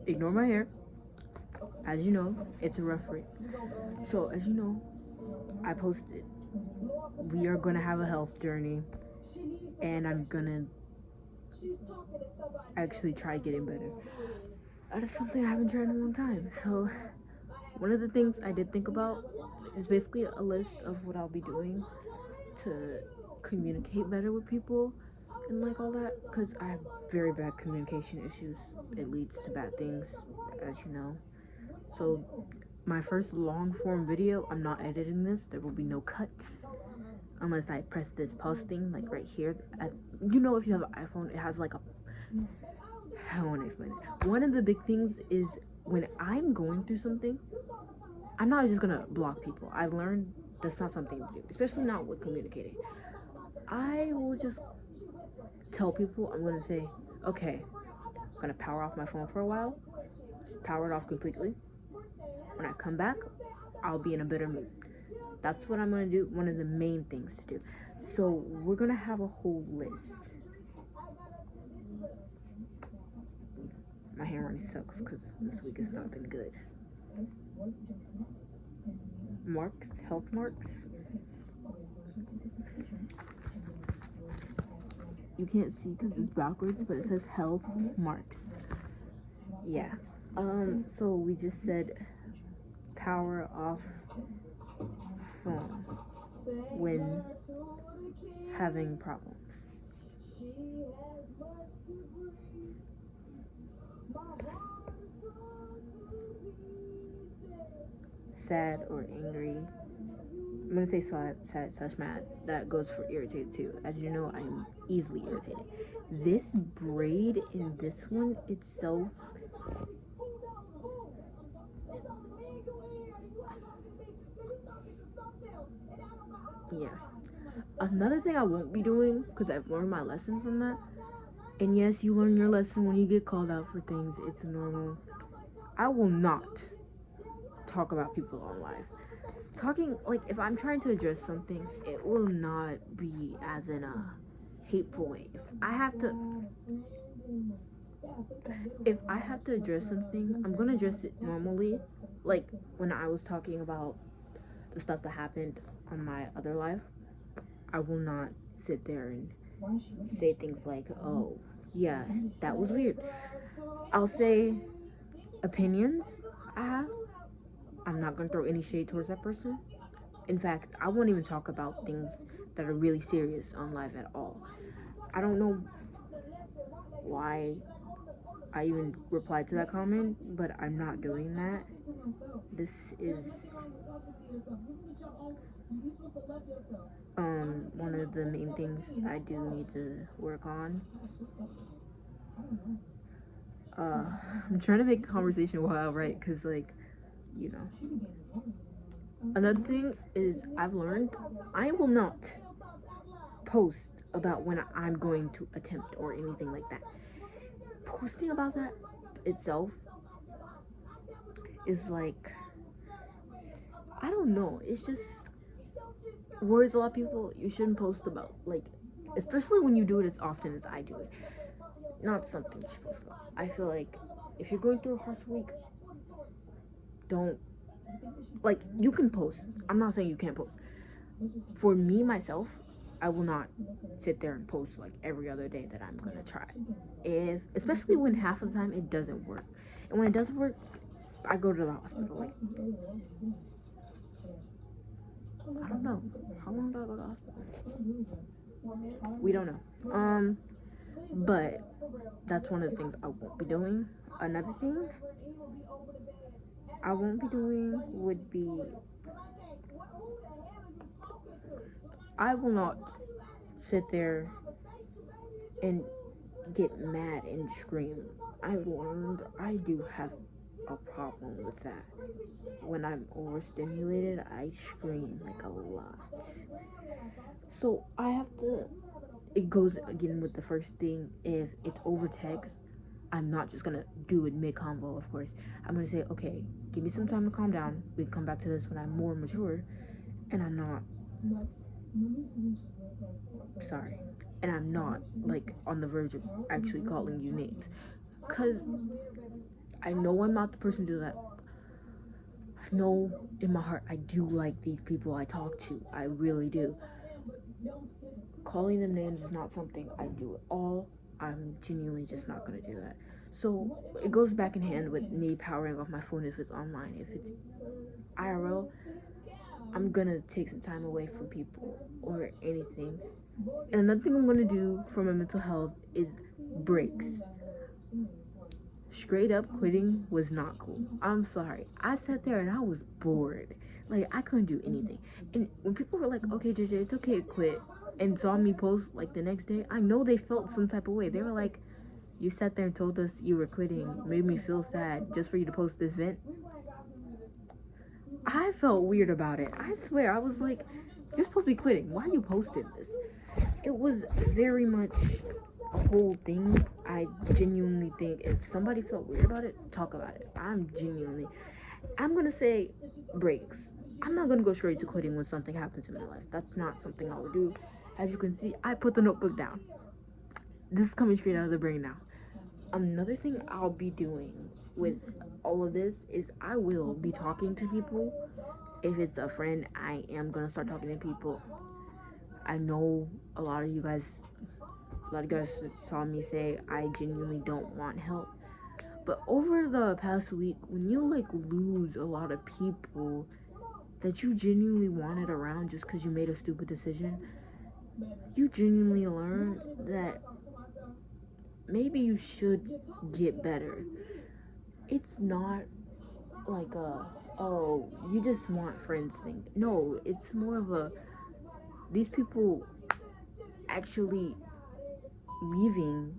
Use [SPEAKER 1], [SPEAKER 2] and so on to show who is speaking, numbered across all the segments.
[SPEAKER 1] ignore my hair. As you know, it's a rough rate. So as you know, I posted we are gonna have a health journey, and I'm gonna actually try getting better. That is something I haven't tried in a long time. So one of the things I did think about is basically a list of what I'll be doing to communicate better with people and like all that, because I have very bad communication issues. It leads to bad things, as you know. So my first long form video, I'm not editing this. There will be no cuts unless I press this pause thing like right here. You know, if you have an iPhone, it has like a, I don't want to explain it. One of the big things is when I'm going through something, I'm not just gonna block people. I've learned that's not something to do, especially not with communicating. I will just tell people, I'm gonna say, okay, I'm gonna power off my phone for a while, just power it off completely. When I come back, I'll be in a better mood. That's what I'm gonna do, one of the main things to do. So we're gonna have a whole list. My handwriting sucks because this week has not been good. Marks, health marks. You can't see because it's backwards, but it says health marks. Yeah. So we just said power off phone when having problems. Sad or angry. I'm gonna say sad, mad. That goes for irritated too. As you know, I'm easily irritated. This braid in this one itself, yeah. Another thing I won't be doing, because I've learned my lesson from that, and yes, you learn your lesson when you get called out for things, it's normal. I will not talk about people on live. Talking, like, if I'm trying to address something, it will not be as in a hateful way. If I have to address something, I'm gonna address it normally. Like when I was talking about the stuff that happened on my other life, I will not sit there and say things like, oh yeah, that was weird. I'll say opinions I have. I'm not gonna throw any shade towards that person. In fact, I won't even talk about things that are really serious on live at all. I don't know why I even replied to that comment, but I'm not doing that. This is one of the main things I do need to work on. I'm trying to make a conversation while I write, because like, you know. Another thing is I've learned I will not post about when I'm going to attempt or anything like that. Posting about that itself is like, I don't know, it's just worries a lot of people. You shouldn't post about, like, especially when you do it as often as I do it. Not something you should post about. I feel like if you're going through a harsh week, don't, like, you can post. I'm not saying you can't post. For me, myself, I will not sit there and post like every other day that I'm gonna try. Especially when half of the time it doesn't work. And when it does work, I go to the hospital. Like, I don't know. How long do I go to the hospital? We don't know. But that's one of the things I won't be doing. Another thing I won't be doing would be, I will not sit there and get mad and scream. I've learned I do have a problem with that. When I'm overstimulated, I scream like a lot. So I have to, it goes again with the first thing. If it's over text, I'm not just gonna do it mid-convo, of course. I'm gonna say, okay, give me some time to calm down. We can come back to this when I'm more mature. And I'm not, sorry. And I'm not, like, on the verge of actually calling you names. Because I know I'm not the person to do that. I know in my heart I do like these people I talk to. I really do. Calling them names is not something I do at all. I'm genuinely just not gonna do that. So it goes back in hand with me powering off my phone if it's online. If it's IRL, I'm gonna take some time away from people or anything. And another thing I'm gonna do for my mental health is breaks. Straight up quitting was not cool. I'm sorry. I sat there and I was bored. Like, I couldn't do anything. And when people were like, okay, JJ, it's okay to quit, and saw me post like the next day, I know they felt some type of way. They were like, you sat there and told us you were quitting, made me feel sad just for you to post this vent. I felt weird about it. I swear, I was like, you're supposed to be quitting. Why are you posting this? It was very much a whole thing. I genuinely think if somebody felt weird about it, talk about it. I'm gonna say breaks. I'm not gonna go straight to quitting when something happens in my life. That's not something I would do. As you can see, I put the notebook down. This is coming straight out of the brain now. Another thing I'll be doing with all of this is I will be talking to people. If it's a friend, I am gonna start talking to people. I know a lot of you guys saw me say I genuinely don't want help. But over the past week, when you like lose a lot of people that you genuinely wanted around just because you made a stupid decision, you genuinely learn that maybe you should get better. It's not like oh, you just want friends thing. No, it's more of a, these people actually leaving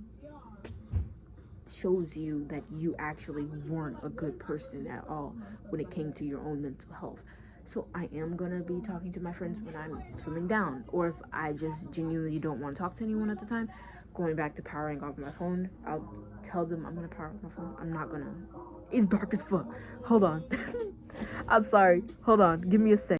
[SPEAKER 1] shows you that you actually weren't a good person at all when it came to your own mental health. So I am gonna be talking to my friends when I'm feeling down, or if I just genuinely don't want to talk to anyone at the time. Going back to powering off my phone, I'll tell them I'm gonna power off my phone. I'm not gonna. It's dark as fuck. Hold on. I'm sorry. Hold on. Give me a sec.